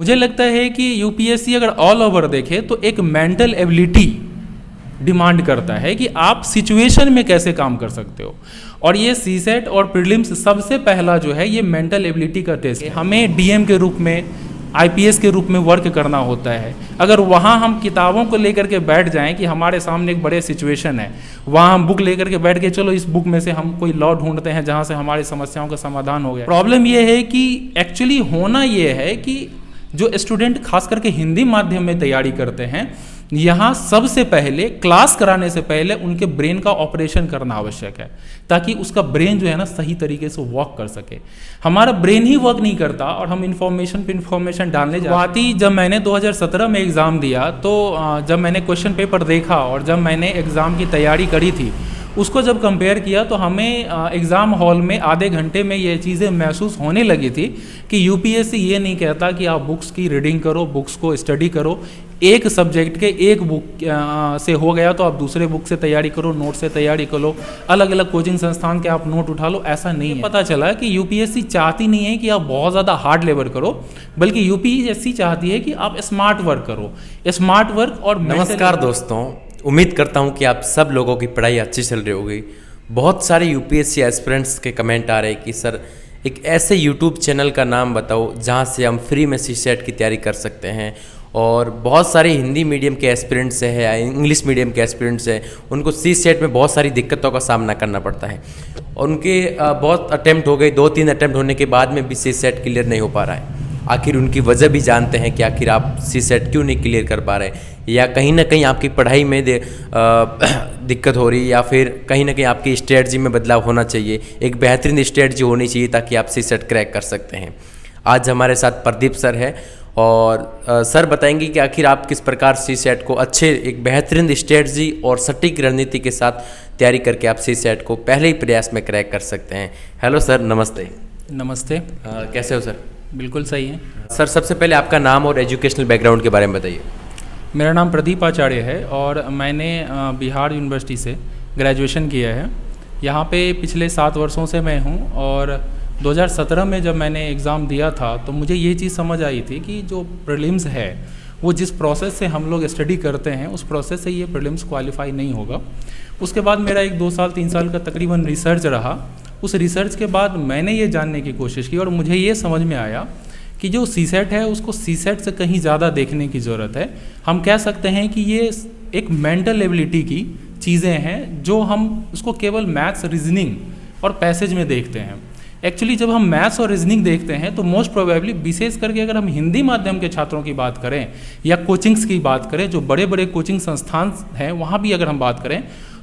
मुझे लगता है कि यूपीएससी अगर ऑल ओवर देखे तो एक मेंटल एबिलिटी डिमांड करता है कि आप सिचुएशन में कैसे काम कर सकते हो। और ये सीसेट और प्रीलिम्स सबसे पहला जो है ये मेंटल एबिलिटी का टेस्ट है। हमें डीएम के रूप में, आईपीएस के रूप में वर्क करना होता है। अगर वहाँ हम किताबों को लेकर के बैठ जाएं कि हमारे सामने एक बड़े सिचुएशन है, वहाँ हम बुक लेकर के बैठ के चलो इस बुक में से हम कोई लॉ ढूंढते हैं जहाँ से हमारी समस्याओं का समाधान हो गया। प्रॉब्लम ये है कि एक्चुअली होना ये है कि जो स्टूडेंट खास करके हिंदी माध्यम में तैयारी करते हैं, यहाँ सबसे पहले क्लास कराने से पहले उनके ब्रेन का ऑपरेशन करना आवश्यक है, ताकि उसका ब्रेन जो है ना सही तरीके से वर्क कर सके। हमारा ब्रेन ही वर्क नहीं करता और हम इंफॉर्मेशन पे इंफॉर्मेशन डालने जाते हैं। जब मैंने 2017 में एग्ज़ाम दिया तो जब मैंने क्वेश्चन पेपर देखा और जब मैंने एग्ज़ाम की तैयारी करी थी, उसको जब कंपेयर किया तो हमें एग्ज़ाम हॉल में आधे घंटे में ये चीज़ें महसूस होने लगी थी कि यूपीएससी ये नहीं कहता कि आप बुक्स की रीडिंग करो, बुक्स को स्टडी करो, एक सब्जेक्ट के एक बुक से हो गया तो आप दूसरे बुक से तैयारी करो, नोट से तैयारी करो, अलग अलग कोचिंग संस्थान के आप नोट उठा लो। ऐसा नहीं है। पता चला कि यूपीएससी चाहती नहीं है कि आप बहुत ज़्यादा हार्ड लेबर करो, बल्कि यूपीएससी चाहती है कि आप स्मार्ट वर्क करो। स्मार्ट वर्क और नमस्कार दोस्तों, उम्मीद करता हूं कि आप सब लोगों की पढ़ाई अच्छी चल रही होगी। बहुत सारे यूपीएससी एस्पिरेंट्स के कमेंट आ रहे हैं कि सर एक ऐसे यूट्यूब चैनल का नाम बताओ जहां से हम फ्री में सीसेट की तैयारी कर सकते हैं। और बहुत सारे हिंदी मीडियम के एस्पिरेंट्स हैं या इंग्लिश मीडियम के एस्पिरेंट्स हैं, उनको सीसेट में बहुत सारी दिक्कतों का सामना करना पड़ता है और उनके बहुत अटैम्प्ट हो गए, 2-3 अटैम्प्ट होने के बाद में भी सीसेट क्लियर नहीं हो पा रहा है। आखिर उनकी वजह भी जानते हैं कि आखिर आप सीसेट क्यों नहीं क्लियर कर पा रहे, या कहीं ना कहीं आपकी पढ़ाई में दिक्कत हो रही है, या फिर कहीं ना कहीं आपकी स्ट्रेटजी में बदलाव होना चाहिए। एक बेहतरीन स्ट्रेटजी होनी चाहिए ताकि आप सीसेट क्रैक कर सकते हैं। आज हमारे साथ प्रदीप सर है और सर बताएंगे कि आखिर आप किस प्रकार सीसेट को अच्छे एक बेहतरीन स्ट्रेटजी और सटीक रणनीति के साथ तैयारी करके आप सीसेट को पहले ही प्रयास में क्रैक कर सकते हैं। हेलो सर, नमस्ते। नमस्ते। कैसे हो सर? बिल्कुल सही है सर। सबसे पहले आपका नाम और एजुकेशनल बैकग्राउंड के बारे में बताइए। मेरा नाम प्रदीप आचार्य है और मैंने बिहार यूनिवर्सिटी से ग्रेजुएशन किया है। यहाँ पे पिछले 7 वर्षों से मैं हूँ और 2017 में जब मैंने एग्ज़ाम दिया था तो मुझे ये चीज़ समझ आई थी कि जो प्रीलिम्स है वो जिस प्रोसेस से हम लोग स्टडी करते हैं उस प्रोसेस से ये प्रीलिम्स क्वालिफाई नहीं होगा। उसके बाद मेरा एक 2 साल 3 साल का तकरीबन रिसर्च रहा। उस रिसर्च के बाद मैंने ये जानने की कोशिश की और मुझे ये समझ में आया कि जो सीसेट है उसको सीसेट से कहीं ज़्यादा देखने की ज़रूरत है। हम कह सकते हैं कि ये एक मेंटल एबिलिटी की चीज़ें हैं जो हम उसको केवल मैथ्स, रीजनिंग और पैसेज में देखते हैं। एक्चुअली जब हम मैथ्स और रीजनिंग देखते हैं तो मोस्ट प्रोबेबली, विशेष करके अगर हम हिंदी माध्यम के छात्रों की बात करें या कोचिंग्स की बात करें, जो बड़े बड़े कोचिंग संस्थान हैं वहाँ भी अगर हम बात करें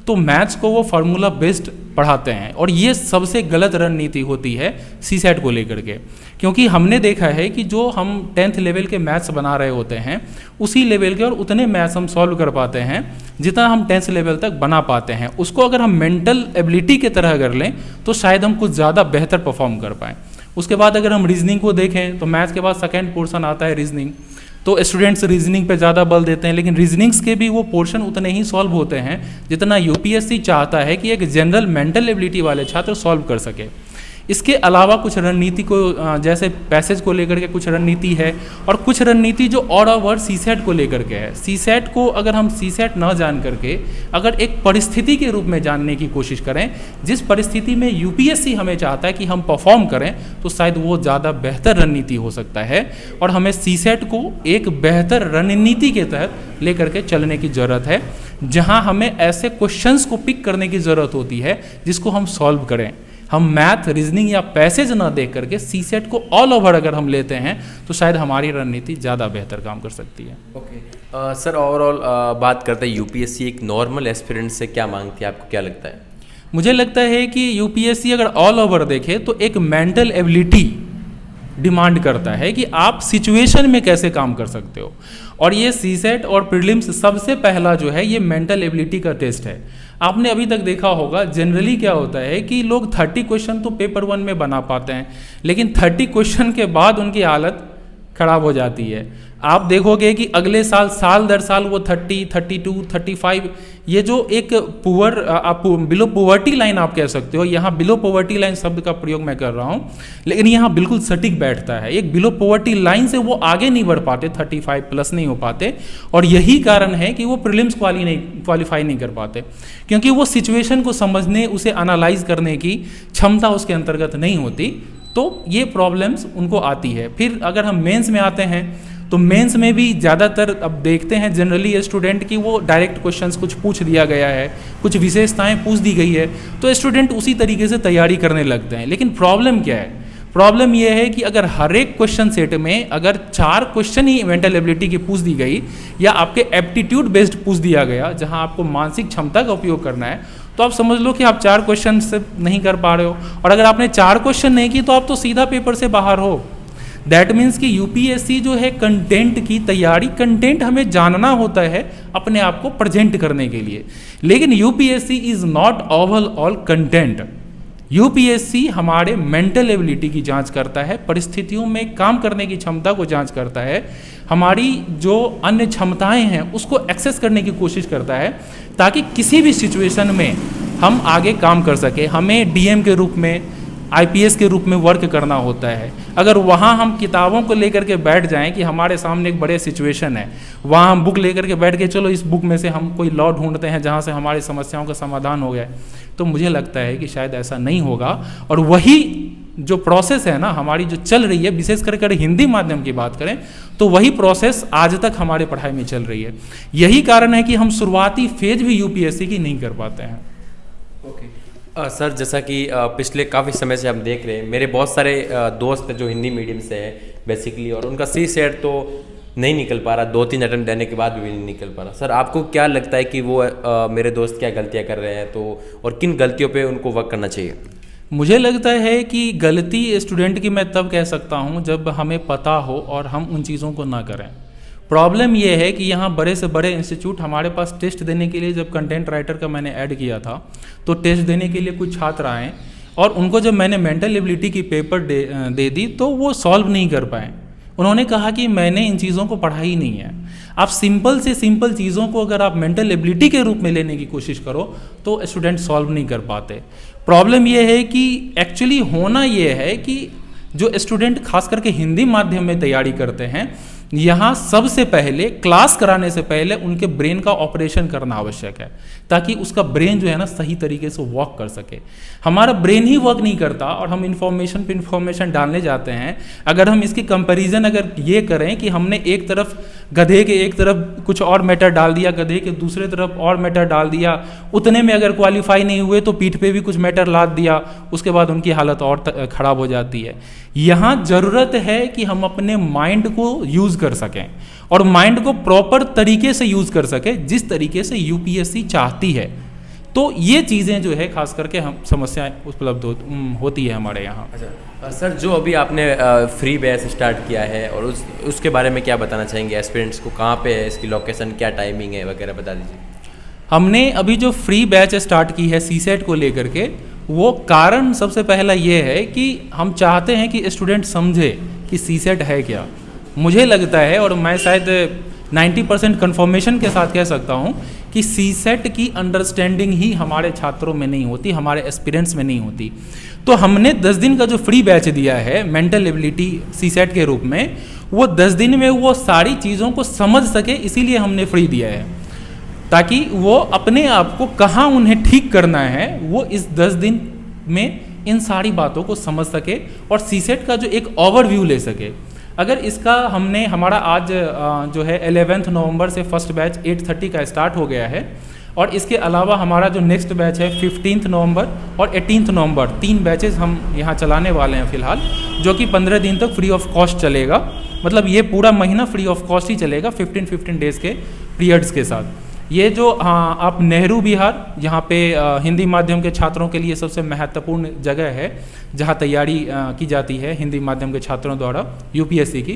तो मैथ्स को वो फार्मूला बेस्ड पढ़ाते हैं और ये सबसे गलत रणनीति होती है सीसेट को लेकर के। क्योंकि हमने देखा है कि जो हम 10th लेवल के मैथ्स बना रहे होते हैं उसी लेवल के और उतने मैथ्स हम सॉल्व कर पाते हैं जितना हम 10th लेवल तक बना पाते हैं। उसको अगर हम मेंटल एबिलिटी की तरह कर लें तो शायद हम कुछ ज़्यादा बेहतर परफॉर्म कर पाएँ। उसके बाद अगर हम रीजनिंग को देखें तो मैथ्स के बाद सेकेंड पोर्शन आता है रीजनिंग, तो स्टूडेंट्स रीजनिंग पे ज़्यादा बल देते हैं, लेकिन रीजनिंग्स के भी वो पोर्शन उतने ही सॉल्व होते हैं जितना यूपीएससी चाहता है कि एक जनरल मेंटल एबिलिटी वाले छात्र सॉल्व कर सके। इसके अलावा कुछ रणनीति को, जैसे पैसेज को लेकर के कुछ रणनीति है और कुछ रणनीति जो ऑल ओवर सीसेट को लेकर के है। सीसेट को अगर हम सीसेट ना जान करके अगर एक परिस्थिति के रूप में जानने की कोशिश करें, जिस परिस्थिति में यूपीएससी हमें चाहता है कि हम परफॉर्म करें, तो शायद वो ज़्यादा बेहतर रणनीति हो सकता है और हमें सीसेट को एक बेहतर रणनीति के तहत लेकर के चलने की ज़रूरत है, जहाँ हमें ऐसे क्वेश्चंस को पिक करने की ज़रूरत होती है जिसको हम सॉल्व करें। हम मैथ, रीजनिंग या पैसेज ना देख करके सीसेट को ऑल ओवर अगर हम लेते हैं तो शायद हमारी रणनीति ज़्यादा बेहतर काम कर सकती है। ओके सर, ओवरऑल बात करते हैं यूपीएससी एक नॉर्मल एस्पिरेंट से क्या मांगती है, आपको क्या लगता है? मुझे लगता है कि यूपीएससी अगर ऑल ओवर देखे तो एक मेंटल एबिलिटी डिमांड करता है कि आप सिचुएशन में कैसे काम कर सकते हो। और ये सीसेट और प्रीलिम्स सबसे पहला जो है ये मेंटल एबिलिटी का टेस्ट है। आपने अभी तक देखा होगा जनरली क्या होता है कि लोग 30 क्वेश्चन तो पेपर 1 में बना पाते हैं, लेकिन 30 क्वेश्चन के बाद उनकी हालत खराब हो जाती है। आप देखोगे कि अगले साल साल दर साल वो 30, 32, 35, ये जो एक पुअर, आप बिलो पॉवर्टी लाइन आप कह सकते हो, यहाँ बिलो पॉवर्टी लाइन शब्द का प्रयोग मैं कर रहा हूँ, लेकिन यहाँ बिल्कुल सटीक बैठता है। एक बिलो पॉवर्टी लाइन से वो आगे नहीं बढ़ पाते, 35 प्लस नहीं हो पाते, और यही कारण है कि वो प्रीलिम्स क्वालिफाई नहीं कर पाते, क्योंकि वो सिचुएशन को समझने, उसे एनालाइज करने की क्षमता उसके अंतर्गत नहीं होती, तो ये प्रॉब्लम्स उनको आती है। फिर अगर हम मेंस में आते हैं तो मेंस में भी ज़्यादातर अब देखते हैं जनरली स्टूडेंट की वो डायरेक्ट क्वेश्चंस कुछ पूछ दिया गया है, कुछ विशेषताएं पूछ दी गई है, तो स्टूडेंट उसी तरीके से तैयारी करने लगते हैं। लेकिन प्रॉब्लम क्या है? प्रॉब्लम यह है कि अगर हर एक क्वेश्चन सेट में अगर 4 क्वेश्चन ही मेंटल एबिलिटी की पूछ दी गई, या आपके एप्टीट्यूड बेस्ड पूछ दिया गया जहां आपको मानसिक क्षमता का उपयोग करना है, तो आप समझ लो कि आप 4 क्वेश्चन से नहीं कर पा रहे हो, और अगर आपने 4 क्वेश्चन नहीं की तो आप तो सीधा पेपर से बाहर हो। दैट मीन्स कि यूपीएससी जो है कंटेंट की तैयारी, कंटेंट हमें जानना होता है अपने आप को प्रेजेंट करने के लिए, लेकिन UPSC is not overall content. UPSC हमारे मेंटल एबिलिटी की जांच करता है, परिस्थितियों में काम करने की क्षमता को जांच करता है, हमारी जो अन्य क्षमताएं हैं उसको एक्सेस करने की कोशिश करता है, ताकि किसी भी सिचुएशन में हम आगे काम कर सके। हमें डीएम के रूप में, आईपीएस के रूप में वर्क करना होता है। अगर वहाँ हम किताबों को लेकर के बैठ जाएं कि हमारे सामने एक बड़े सिचुएशन है, वहाँ हम बुक लेकर के बैठ के चलो इस बुक में से हम कोई लॉ ढूंढते हैं जहाँ से हमारी समस्याओं का समाधान हो गया, तो मुझे लगता है कि शायद ऐसा नहीं होगा। और वही जो प्रोसेस है ना हमारी जो चल रही है, विशेष करके हिंदी माध्यम की बात करें तो वही प्रोसेस आज तक हमारे पढ़ाई में चल रही है। यही कारण है कि हम शुरुआती फेज भी यूपीएससी की नहीं कर पाते हैं। सर, जैसा कि पिछले काफ़ी समय से हम देख रहे हैं, मेरे बहुत सारे दोस्त जो हिंदी मीडियम से हैं बेसिकली, और उनका सी सेट तो नहीं निकल पा रहा, 2-3 अटेम्प्ट देने के बाद भी नहीं निकल पा रहा। सर, आपको क्या लगता है कि वो मेरे दोस्त क्या गलतियां कर रहे हैं, तो और किन गलतियों पे उनको वर्क करना चाहिए? मुझे लगता है कि गलती स्टूडेंट की मैं तब कह सकता हूँ जब हमें पता हो और हम उन चीज़ों को ना करें। प्रॉब्लम यह है कि यहाँ बड़े से बड़े इंस्टीट्यूट हमारे पास टेस्ट देने के लिए, जब कंटेंट राइटर का मैंने ऐड किया था तो टेस्ट देने के लिए कुछ छात्र आए, और उनको जब मैंने मेंटल एबिलिटी की पेपर दे दी तो वो सॉल्व नहीं कर पाए। उन्होंने कहा कि मैंने इन चीज़ों को पढ़ा ही नहीं है। आप सिंपल से सिंपल चीज़ों को अगर आप मेंटल एबिलिटी के रूप में लेने की कोशिश करो तो स्टूडेंट सॉल्व नहीं कर पाते। प्रॉब्लम यह है कि एक्चुअली होना यह है कि जो स्टूडेंट खास करके हिंदी माध्यम में तैयारी करते हैं, यहाँ सबसे पहले क्लास कराने से पहले उनके ब्रेन का ऑपरेशन करना आवश्यक है, ताकि उसका ब्रेन जो है ना सही तरीके से वर्क कर सके। हमारा ब्रेन ही वर्क नहीं करता और हम इन्फॉर्मेशन पे इन्फॉर्मेशन डालने जाते हैं। अगर हम इसकी कंपैरिजन अगर ये करें कि हमने एक तरफ गधे के एक तरफ कुछ और मैटर डाल दिया, गधे के दूसरे तरफ और मैटर डाल दिया, उतने में अगर क्वालिफाई नहीं हुए तो पीठ पे भी कुछ मैटर लाद दिया, उसके बाद उनकी हालत और ख़राब हो जाती है। यहाँ ज़रूरत है कि हम अपने माइंड को यूज़ कर सकें और माइंड को प्रॉपर तरीके से यूज़ कर सकें जिस तरीके से यूपीएससी चाहती है। तो ये चीज़ें जो है खास करके हम समस्याएं उपलब्ध होती है हमारे यहाँ। अच्छा सर, जो अभी आपने फ्री बैच स्टार्ट किया है और उसके बारे में क्या बताना चाहेंगे एस्पिरेंट्स को? कहाँ पे है, इसकी लोकेशन क्या, टाइमिंग है वगैरह बता दीजिए। हमने अभी जो फ्री बैच स्टार्ट की है सीसेट को लेकर के, वो कारण सबसे पहला ये है कि हम चाहते हैं कि स्टूडेंट समझे कि सीसेट है क्या। मुझे लगता है और मैं शायद 90% कन्फर्मेशन के साथ कह सकता हूँ कि सीसेट की अंडरस्टैंडिंग ही हमारे छात्रों में नहीं होती, हमारे एस्पिरेंट्स में नहीं होती। तो हमने 10 दिन का जो फ्री बैच दिया है मेंटल एबिलिटी सीसेट के रूप में, वो 10 दिन में वो सारी चीज़ों को समझ सके, इसीलिए हमने फ्री दिया है, ताकि वो अपने आप को कहाँ उन्हें ठीक करना है वो इस 10 दिन में इन सारी बातों को समझ सके और सीसेट का जो एक ओवरव्यू ले सके। अगर इसका हमने हमारा आज जो है 11 नवंबर से फर्स्ट बैच 8:30 का स्टार्ट हो गया है, और इसके अलावा हमारा जो नेक्स्ट बैच है 15 नवंबर और 18 नवंबर, 3 बैचेस हम यहाँ चलाने वाले हैं फ़िलहाल, जो कि 15 दिन तक फ्री ऑफ कॉस्ट चलेगा। मतलब ये पूरा महीना फ्री ऑफ कॉस्ट ही चलेगा 15 डेज़ के पीरियड्स के साथ। ये जो आप नेहरू विहार, यहाँ पे हिंदी माध्यम के छात्रों के लिए सबसे महत्वपूर्ण जगह है जहाँ तैयारी की जाती है हिंदी माध्यम के छात्रों द्वारा यूपीएससी की।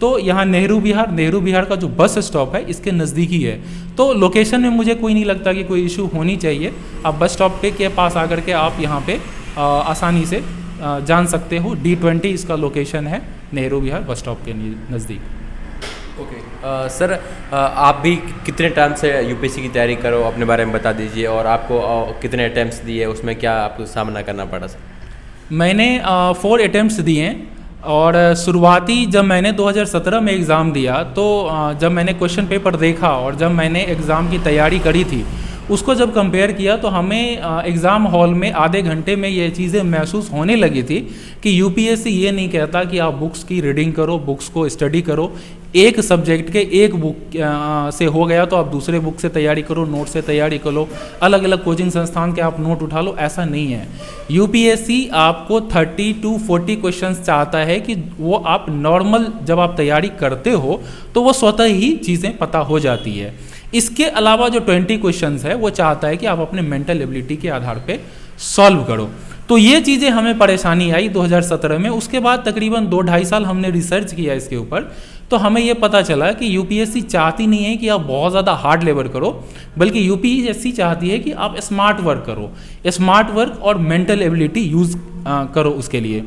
तो यहाँ नेहरू विहार का जो बस स्टॉप है इसके नज़दीक ही है। तो लोकेशन में मुझे कोई नहीं लगता कि कोई इशू होनी चाहिए। आप बस स्टॉप के पास आकर के आप यहाँ पे आसानी से जान सकते हो। D20 इसका लोकेशन है, नेहरू विहार बस स्टॉप के नज़दीक। ओके सर, आप भी कितने टाइम से यूपीएससी की तैयारी करो, अपने बारे में बता दीजिए, और आपको कितने अटैम्प्ट्स दिए, उसमें क्या आपको सामना करना पड़ा सर? मैंने 4 अटैम्प्ट्स दिए, और शुरुआती जब मैंने 2017 में एग्ज़ाम दिया तो जब मैंने क्वेश्चन पेपर देखा और जब मैंने एग्ज़ाम की तैयारी करी थी, उसको जब कंपेयर किया तो हमें एग्ज़ाम हॉल में आधे घंटे में ये चीज़ें महसूस होने लगी थी कि यूपीएससी ये नहीं कहता कि आप बुक्स की रीडिंग करो, बुक्स को स्टडी करो, एक सब्जेक्ट के एक बुक से हो गया तो आप दूसरे बुक से तैयारी करो, नोट से तैयारी करो, अलग अलग कोचिंग संस्थान के आप नोट उठा लो, ऐसा नहीं है। यूपीएससी आपको 30 to 40 क्वेश्चंस चाहता है कि वो आप नॉर्मल जब आप तैयारी करते हो तो वो स्वतः ही चीज़ें पता हो जाती है। इसके अलावा जो 20 क्वेश्चंस है वो चाहता है कि आप अपने मेंटल एबिलिटी के आधार पे सॉल्व करो। तो ये चीज़ें हमें परेशानी आई 2017 में। उसके बाद तकरीबन 2-2.5 साल हमने रिसर्च किया इसके ऊपर, तो हमें ये पता चला कि यूपीएससी चाहती नहीं है कि आप बहुत ज़्यादा हार्ड लेबर करो, बल्कि यूपीएससी चाहती है कि आप स्मार्ट वर्क करो, स्मार्ट वर्क और मेंटल एबिलिटी यूज़ करो उसके लिए।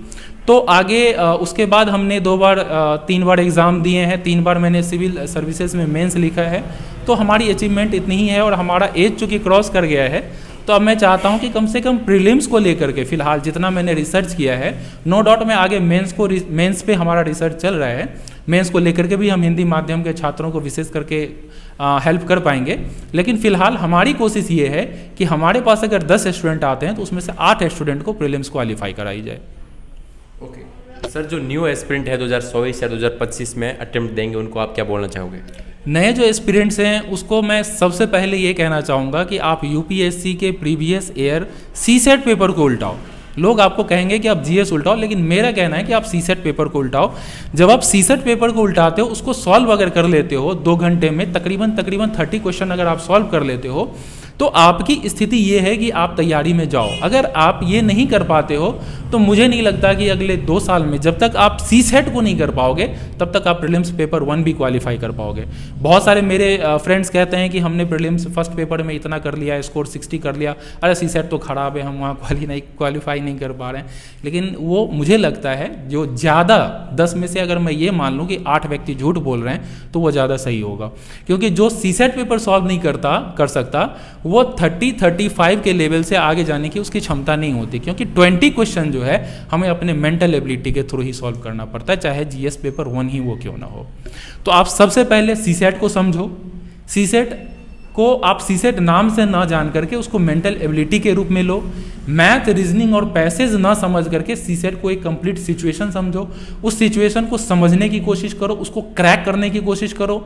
तो आगे उसके बाद हमने 3 बार एग्ज़ाम दिए हैं, 3 बार मैंने सिविल सर्विसेज में मेंस लिखा है। तो हमारी अचीवमेंट इतनी ही है और हमारा एज चूँकि क्रॉस कर गया है, तो अब मैं चाहता हूं कि कम से कम प्रीलिम्स को लेकर के फिलहाल जितना मैंने रिसर्च किया है, नो डाउट मैं आगे मेंस पे हमारा रिसर्च चल रहा है, मेंस को लेकर के भी हम हिंदी माध्यम के छात्रों को विशेष करके हेल्प कर पाएंगे। लेकिन फिलहाल हमारी कोशिश ये है कि हमारे पास अगर 10 स्टूडेंट आते हैं तो उसमें से 8 स्टूडेंट को प्रीलिम्स क्वालिफाई कराई जाए। ओके सर, जो न्यू एस्पिरेंट है 2024 या 2025 में अटेम्प्ट देंगे, उनको आप क्या बोलना चाहोगे? नए जो एस्पिरेंट्स हैं उसको मैं सबसे पहले ये कहना चाहूँगा कि आप यूपीएससी के प्रीवियस ईयर सीसेट पेपर को उल्टाओ। लोग आपको कहेंगे कि आप जीएस उल्टाओ, लेकिन मेरा कहना है कि आप सीसेट पेपर को उल्टाओ। जब आप सीसेट पेपर को उल्टाते हो, उसको सॉल्व अगर कर लेते हो 2 घंटे में तकरीबन 30 क्वेश्चन अगर आप सॉल्व कर लेते हो, तो आपकी स्थिति ये है कि आप तैयारी में जाओ। अगर आप ये नहीं कर पाते हो तो मुझे नहीं लगता कि अगले 2 साल में जब तक आप सीसेट को नहीं कर पाओगे तब तक आप प्रीलिम्स पेपर 1 भी क्वालिफाई कर पाओगे। बहुत सारे मेरे फ्रेंड्स कहते हैं कि हमने प्रीलिम्स फर्स्ट पेपर में इतना कर लिया, स्कोर 60 कर लिया, अरे सीसेट तो खराब है, हम वहाँ क्वालिफाई नहीं कर पा रहे हैं। लेकिन वो मुझे लगता है जो ज़्यादा 10 में से अगर मैं ये मान लूँ कि 8 व्यक्ति झूठ बोल रहे हैं तो वो ज़्यादा सही होगा, क्योंकि जो सीसेट पेपर सॉल्व नहीं कर सकता वो 30-35 के लेवल से आगे जाने की उसकी क्षमता नहीं होती, क्योंकि 20 क्वेश्चन जो है हमें अपने मेंटल एबिलिटी के थ्रू ही सॉल्व करना पड़ता है, चाहे जीएस पेपर 1 ही वो क्यों ना हो। तो आप सबसे पहले सीसेट को समझो। सीसेट को आप सीसेट नाम से ना जान करके उसको मेंटल एबिलिटी के रूप में लो। मैथ, रीजनिंग और पैसेज ना समझ करके सीसेट को एक कंप्लीट सिचुएशन समझो, उस सिचुएशन को समझने की कोशिश करो, उसको क्रैक करने की कोशिश करो।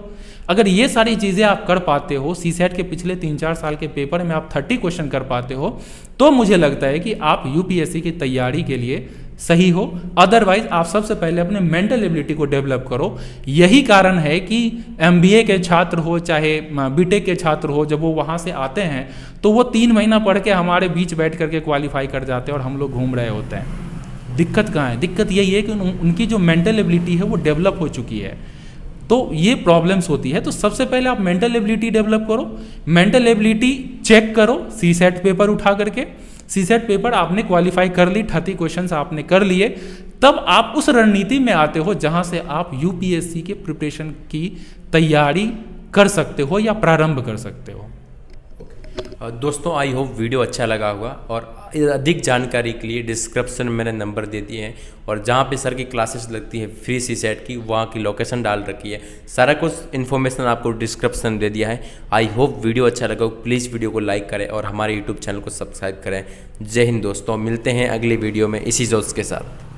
अगर ये सारी चीज़ें आप कर पाते हो, सीसेट के पिछले 3-4 साल के पेपर में आप 30 क्वेश्चन कर पाते हो, तो मुझे लगता है कि आप यूपीएससी की तैयारी के लिए सही हो। अदरवाइज आप सबसे पहले अपने मेंटल एबिलिटी को डेवलप करो। यही कारण है कि एमबीए के छात्र हो चाहे बीटेक के छात्र हो, जब वो वहाँ से आते हैं तो वो 3 महीना पढ़ के हमारे बीच बैठ करके क्वालिफाई कर जाते हैं और हम लोग घूम रहे होते हैं। दिक्कत कहाँ है? दिक्कत यही है कि उनकी जो मेंटल एबिलिटी है वो डेवलप हो चुकी है, तो ये प्रॉब्लम्स होती है। तो सबसे पहले आप मेंटल एबिलिटी डेवलप करो, मेंटल एबिलिटी चेक करो सीसेट पेपर उठा करके। सीसेट पेपर आपने क्वालिफाई कर ली, 30 क्वेश्चंस आपने कर लिए, तब आप उस रणनीति में आते हो जहां से आप यूपीएससी के प्रिपरेशन की तैयारी कर सकते हो या प्रारंभ कर सकते हो। दोस्तों, आई होप वीडियो अच्छा लगा होगा, और अधिक जानकारी के लिए डिस्क्रिप्शन में मैंने नंबर दे दिए हैं, और जहाँ पे सर की क्लासेस लगती है फ्री सीसेट की, वहाँ की लोकेशन डाल रखी है, सारा कुछ इन्फॉर्मेशन आपको डिस्क्रिप्शन दे दिया है। आई होप वीडियो अच्छा लगा हो, प्लीज़ वीडियो को लाइक करें और हमारे यूट्यूब चैनल को सब्सक्राइब करें। जय हिंद दोस्तों, मिलते हैं अगली वीडियो में इसी जोश के साथ।